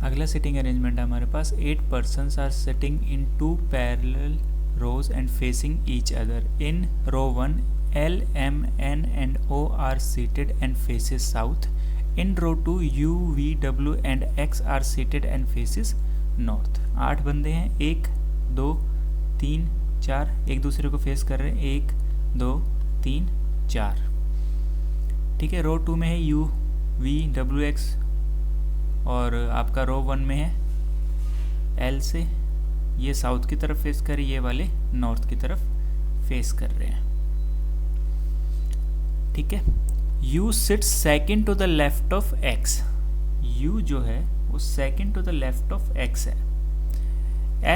अगला sitting arrangement है हमारे पास 8 persons are sitting in 2 parallel rows and facing each other. In row 1, L, M, N and O are seated and faces south. In row 2, U, V, W and X are seated and faces north. 8 बंदे हैं, 1 2 3 4 एक दूसरे को face कर रहे हैं, 1 2 3 4. ठीक है, रो 2 में है U, V, W, X और आपका रो 1 में है L से ये साउथ की तरफ फेस कर रहे, ये वाले नॉर्थ की तरफ फेस कर रहे हैं. ठीक है, U sits second to the left of X. U जो है वो second to the left of X है.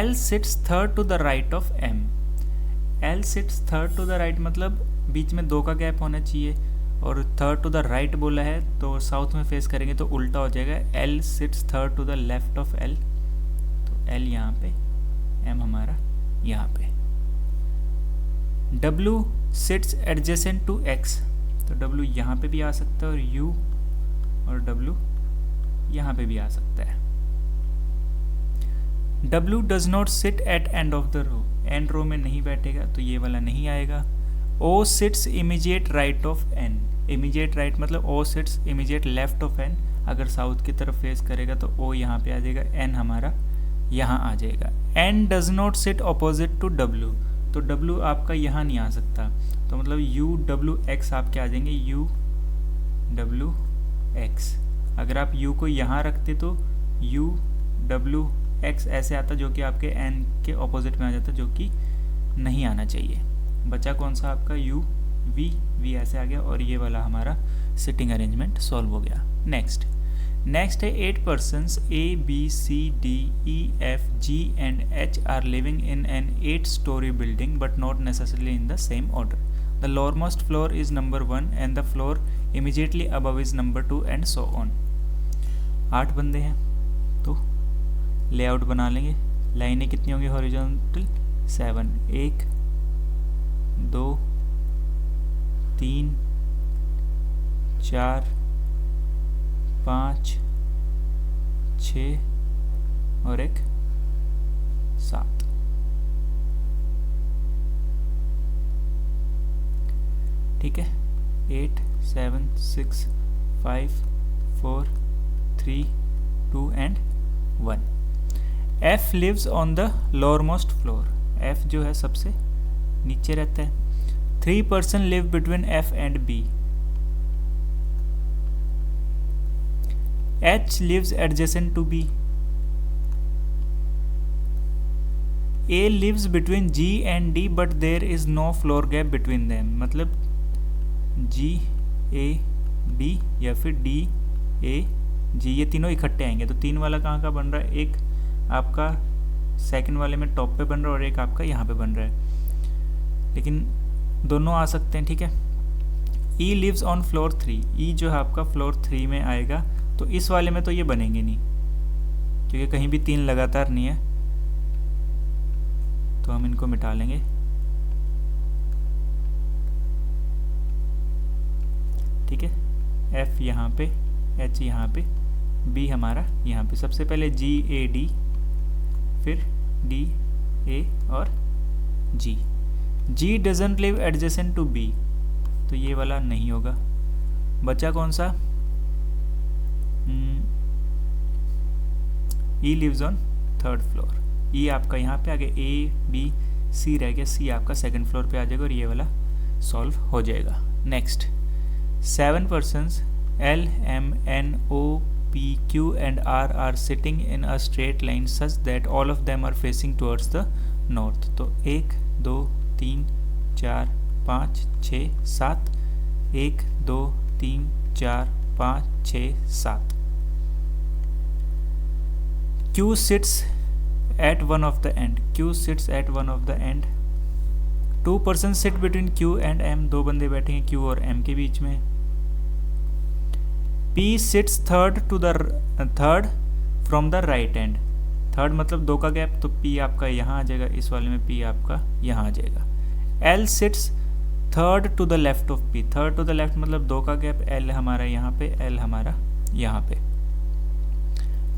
L sits third to the right of M. L sits third to the right मतलब बीच में 2 का गैप होना चाहिए और थर्ड टू द राइट बोला है तो साउथ में फेस करेंगे तो उल्टा हो जाएगा. L sits third to the left of L, तो L यहाँ पे, M हमारा यहाँ पे. W sits adjacent to X, तो W यहाँ पे भी आ सकता है और U और W यहाँ पे भी आ सकता है. W does not sit at end of the row, end row में नहीं बैठेगा तो ये वाला नहीं आएगा. O sits immediate right of N, immediate right मतलब O sits immediate left of N. अगर साउथ की तरफ फेस करेगा तो O यहाँ पे आ जाएगा, N हमारा यहाँ आ जाएगा. N does not sit opposite to W, तो W आपका यहाँ नहीं आ सकता तो मतलब U W X आपके आ जाएंगे, U W X. अगर आप U को यहाँ रखते तो U W X ऐसे आता जो कि आपके N के अपोजिट में आ जाता, जो कि नहीं आना चाहिए. बचा कौन सा आपका U V ऐसे आ गया और ये वाला हमारा सिटिंग अरेंजमेंट सॉल्व हो गया. नेक्स्ट है 8 persons A, B, C, D, E, F, G and H are living in an 8-story building but not necessarily in the same order. The lowermost floor is number 1 and the floor immediately above is number 2 and so on. 8 बंदे हैं तो layout बना लेंगे. लाइनें कितनी होंगी horizontal? 7. 1 2 3 4 5 6 और एक 7. ठीक है, 8 7 6 5 4 3 2 and 1. F lives on the lowermost floor. F जो है सबसे नीचे रहता है. 3 person live between F and B. H lives adjacent to B. A lives between G and D but there is no floor gap between them. मतलब G A D या फिर D A G ये तीनों इकट्ठे आएंगे तो 3 वाला कहाँ का बन रहा है? एक आपका सेकंड वाले में टॉप पे बन रहा है और एक आपका यहाँ पे बन रहा है, लेकिन दोनों आ सकते हैं. ठीक है, E lives on floor 3. E जो है आपका फ्लोर 3 में आएगा तो इस वाले में तो ये बनेंगे नहीं क्योंकि कहीं भी 3 लगातार नहीं है तो हम इनको मिटा लेंगे. ठीक है, F यहाँ पे, H यहाँ पे, B हमारा यहाँ पे. सबसे पहले G A D, फिर D A और G. G doesn't live adjacent to B, तो ये वाला नहीं होगा. बचा कौन सा? E lives on third floor. E आपका यहाँ पे आ गया, A B C रह गया, C आपका सेकंड फ्लोर पे आ जाएगा और ये वाला सॉल्व हो जाएगा. Next 7 persons L M N O P Q and R are sitting in a straight line such that all of them are facing towards the north. तो 1 2 3 4 5 6 7 1 2 3 4 5 6 7. Q sits at one of the end. Q sits at one of the end. 2 persons sit between Q and M. 2 बंदे बैठेंगे Q और M के बीच में. P sits third from the right end. Third मतलब 2 का gap तो P आपका यहाँ आ जाएगा, इस वाले में P आपका यहाँ आ जाएगा. L sits third to the left of P. Third to the left मतलब 2 का गैप, L हमारा यहाँ पे, L हमारा यहाँ पे.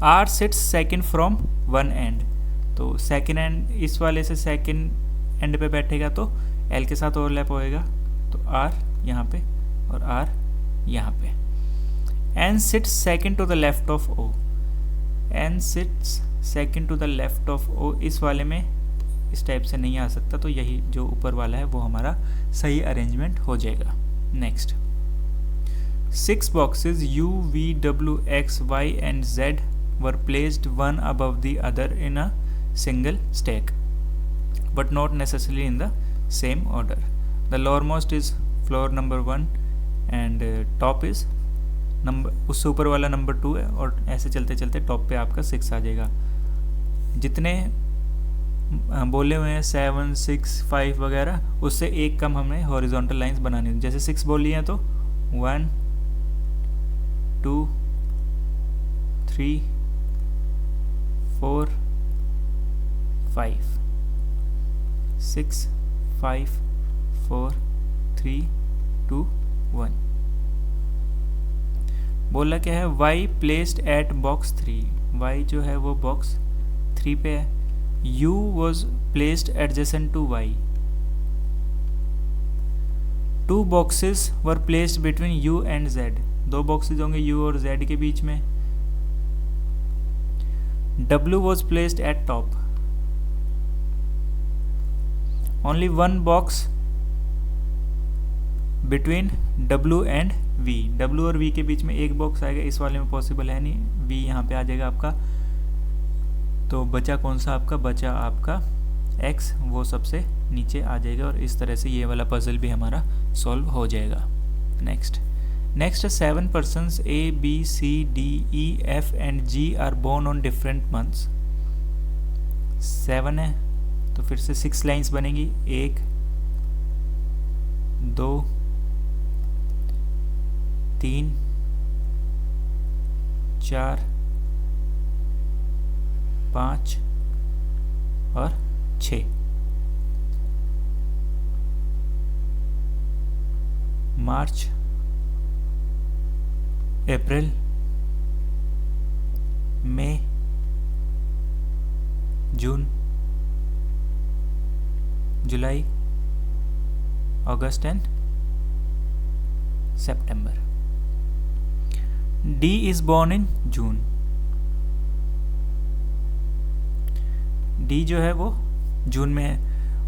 R sits second from one end, तो सेकंड एंड इस वाले से सेकंड एंड पे बैठेगा तो एल के साथ ओवरलैप होएगा, तो आर यहाँ पे और आर यहाँ पे। N sits second to the left of O, N sits second to the left of O, इस वाले में इस टाइप से नहीं आ सकता, तो यही जो ऊपर वाला है वो हमारा सही अरेंजमेंट हो जाएगा। Next, 6 boxes U, V, W, X, Y and Z were placed one above the other in a single stack, but not necessarily in the same order. The lowermost is floor number 1 and top is number, उससे ऊपर वाला number 2 है, और ऐसे चलते चलते top पे आपका 6 आ जाएगा। जितने बोले हुए हैं 7, 6, 5 वगैरह, उससे एक कम हमें हॉरिजॉन्टल लाइंस बनानी है। जैसे 6 बोली हैं तो 1, 2, 3, 4, 5, 6, 5, 4, 3, 2, 1। बोला क्या है, y placed at box 3, y जो है वो बॉक्स 3 पे है। u was placed adjacent to y, 2 boxes were placed between u and z, 2 boxes होंगे u और z के बीच में। w was placed at top, only 1 box between w and v, w और v के बीच में एक बॉक्स आएगा, इस वाले में पॉसिबल है नहीं, v यहाँ पे आ जाएगा आपका। तो बचा कौन सा आपका, बचा आपका x, वो सबसे नीचे आ जाएगा, और इस तरह से ये वाला पजल भी हमारा सॉल्व हो जाएगा। Next 7 persons A, B, C, D, E, F and G are born on different months। 7 है तो फिर से 6 लाइंस बनेगी, 1, 2, 3, 4, 5 और 6। March, April, May, June, July, August and September. D is born in June, D जो है वो जून में है।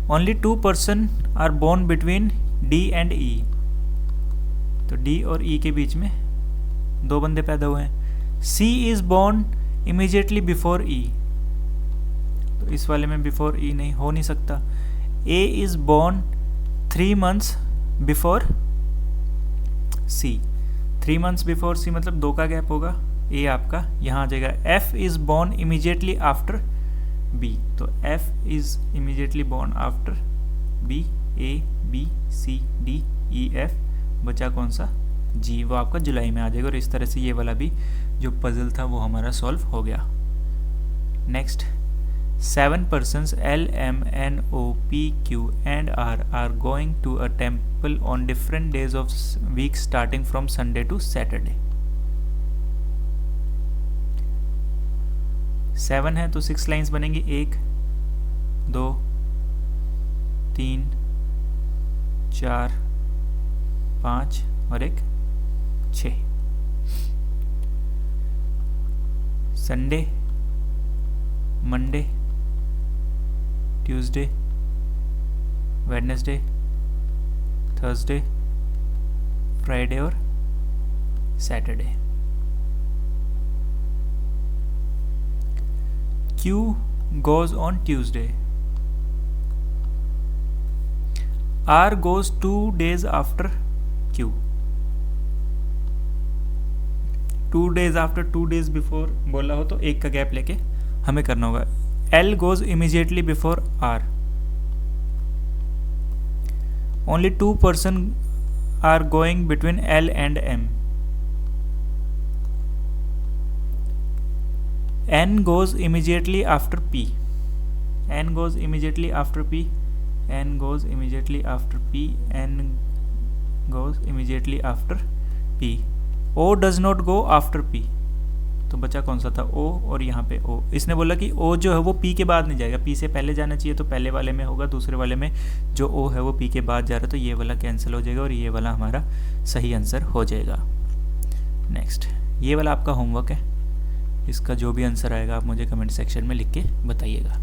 Only 2 person are born between D and E, तो D और E के बीच में 2 बंदे पैदा हुए हैं। C is born immediately before E, तो इस वाले में before E नहीं हो नहीं सकता। A is born 3 months before C, 3 months before C मतलब 2 का गैप होगा, A आपका यहाँ आ जाएगा। F is born immediately after B, तो F is immediately born after B, A, B, C, D, E, F, बचा कौन सा, G, वो आपका जुलाई में आ जाएगा। और इस तरह से ये वाला भी जो पजल था वो हमारा सॉल्व हो गया। Next, 7 persons L, M, N, O, P, Q and R are going to a temple on different days of week starting from Sunday to Saturday। 7 है तो 6 लाइंस बनेंगी, 1, 2, 3, 4, 5 और 1, 6। Sunday, Monday, Tuesday, Wednesday, Thursday, Friday और Saturday. Q goes on Tuesday, R goes 2 days after Q, 2 days after 2 days before बोला हो तो एक का गैप लेके हमें करना होगा। L goes immediately before R, only 2 person are going between L and M। N goes immediately after P, N goes immediately after P, N goes immediately after P, N goes immediately after P। O does not go after P, तो बचा कौन सा था, ओ, और यहाँ पे ओ। इसने बोला कि ओ जो है वो पी के बाद नहीं जाएगा, पी से पहले जाना चाहिए, तो पहले वाले में होगा, दूसरे वाले में जो ओ है वो पी के बाद जा रहा है, तो ये वाला कैंसिल हो जाएगा और ये वाला हमारा सही आंसर हो जाएगा। नेक्स्ट, ये वाला आपका होमवर्क है, इसका जो भी आंसर आएगा आप मुझे कमेंट सेक्शन में लिख के बताइएगा।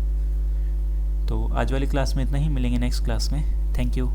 तो आज वाली क्लास में इतना ही, मिलेंगे नेक्स्ट क्लास में। Thank you.